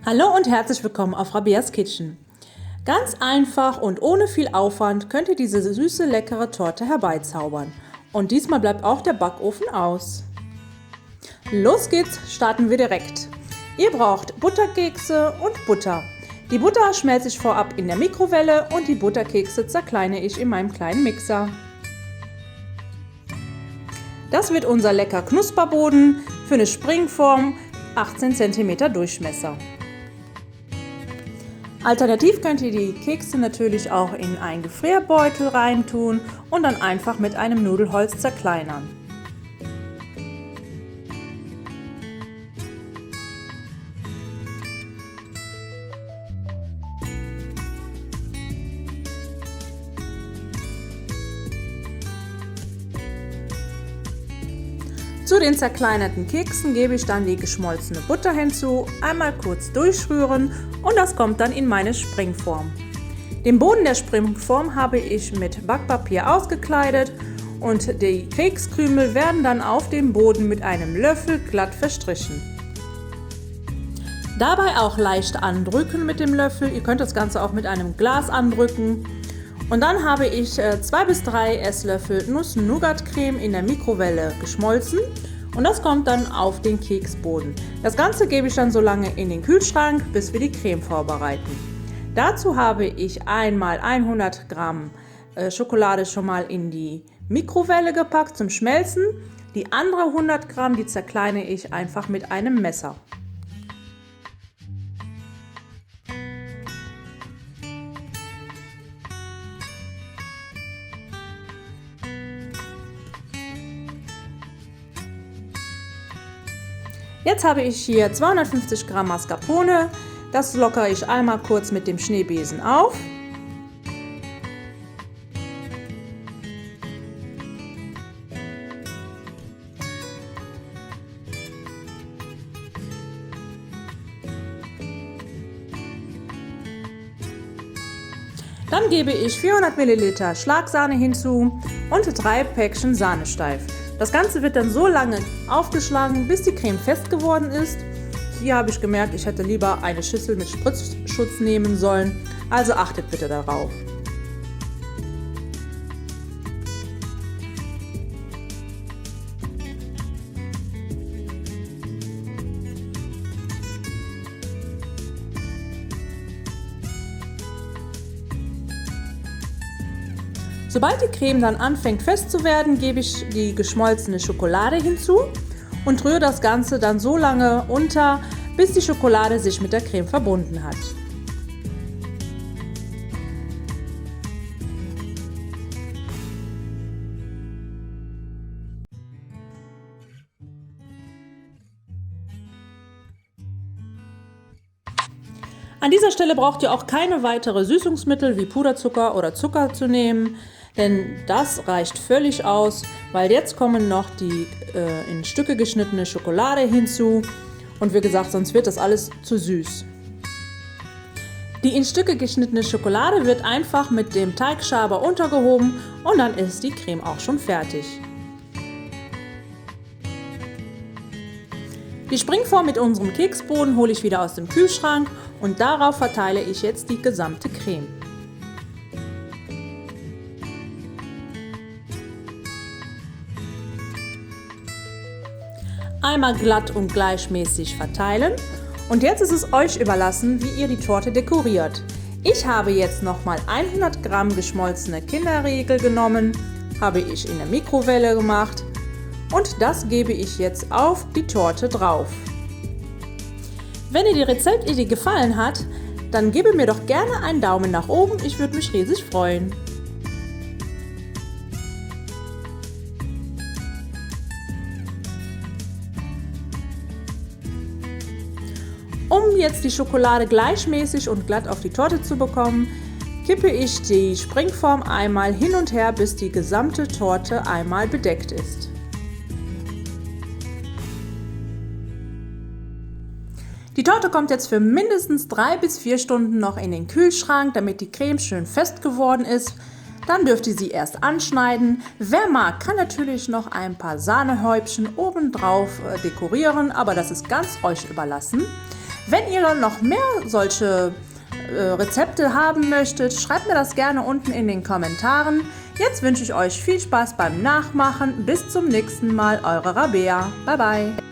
Hallo und herzlich willkommen auf Rabias Kitchen. Ganz einfach und ohne viel Aufwand könnt ihr diese süße, leckere Torte herbeizaubern. Und diesmal bleibt auch der Backofen aus. Los geht's, starten wir direkt. Ihr braucht Butterkekse und Butter. Die Butter schmelze ich vorab in der Mikrowelle und die Butterkekse zerkleine ich in meinem kleinen Mixer. Das wird unser lecker Knusperboden für eine Springform 18 cm Durchmesser. Alternativ könnt ihr die Kekse natürlich auch in einen Gefrierbeutel reintun und dann einfach mit einem Nudelholz zerkleinern. Zu den zerkleinerten Keksen gebe ich dann die geschmolzene Butter hinzu, einmal kurz durchrühren und das kommt dann in meine Springform. Den Boden der Springform habe ich mit Backpapier ausgekleidet und die Kekskrümel werden dann auf dem Boden mit einem Löffel glatt verstrichen. Dabei auch leicht andrücken mit dem Löffel, ihr könnt das Ganze auch mit einem Glas andrücken. Und dann habe ich 2 bis 3 Esslöffel Nuss-Nougat-Creme in der Mikrowelle geschmolzen und das kommt dann auf den Keksboden. Das Ganze gebe ich dann so lange in den Kühlschrank, bis wir die Creme vorbereiten. Dazu habe ich einmal 100 Gramm Schokolade schon mal in die Mikrowelle gepackt zum Schmelzen. Die andere 100 Gramm, die zerkleine ich einfach mit einem Messer. Jetzt habe ich hier 250 Gramm Mascarpone, das lockere ich einmal kurz mit dem Schneebesen auf. Dann gebe ich 400 Milliliter Schlagsahne hinzu und 3 Päckchen Sahnesteif. Das Ganze wird dann so lange aufgeschlagen, bis die Creme fest geworden ist. Hier habe ich gemerkt, ich hätte lieber eine Schüssel mit Spritzschutz nehmen sollen, also achtet bitte darauf. Sobald die Creme dann anfängt fest zu werden, gebe ich die geschmolzene Schokolade hinzu und rühre das Ganze dann so lange unter, bis die Schokolade sich mit der Creme verbunden hat. An dieser Stelle braucht ihr auch keine weitere Süßungsmittel wie Puderzucker oder Zucker zu nehmen, denn das reicht völlig aus, weil jetzt kommen noch die in Stücke geschnittene Schokolade hinzu und wie gesagt, sonst wird das alles zu süß. Die in Stücke geschnittene Schokolade wird einfach mit dem Teigschaber untergehoben und dann ist die Creme auch schon fertig. Die Springform mit unserem Keksboden hole ich wieder aus dem Kühlschrank und darauf verteile ich jetzt die gesamte Creme. Einmal glatt und gleichmäßig verteilen und jetzt ist es euch überlassen, wie ihr die Torte dekoriert. Ich habe jetzt nochmal 100 Gramm geschmolzene Kinderriegel genommen, habe ich in der Mikrowelle gemacht und das gebe ich jetzt auf die Torte drauf. Wenn dir die Rezeptidee gefallen hat, dann gebe mir doch gerne einen Daumen nach oben, ich würde mich riesig freuen. Um jetzt die Schokolade gleichmäßig und glatt auf die Torte zu bekommen, kippe ich die Springform einmal hin und her, bis die gesamte Torte einmal bedeckt ist. Die Torte kommt jetzt für mindestens 3 bis 4 Stunden noch in den Kühlschrank, damit die Creme schön fest geworden ist. Dann dürft ihr sie erst anschneiden. Wer mag, kann natürlich noch ein paar Sahnehäubchen obendrauf dekorieren, aber das ist ganz euch überlassen. Wenn ihr noch mehr solche Rezepte haben möchtet, schreibt mir das gerne unten in den Kommentaren. Jetzt wünsche ich euch viel Spaß beim Nachmachen. Bis zum nächsten Mal, eure Rabea. Bye bye.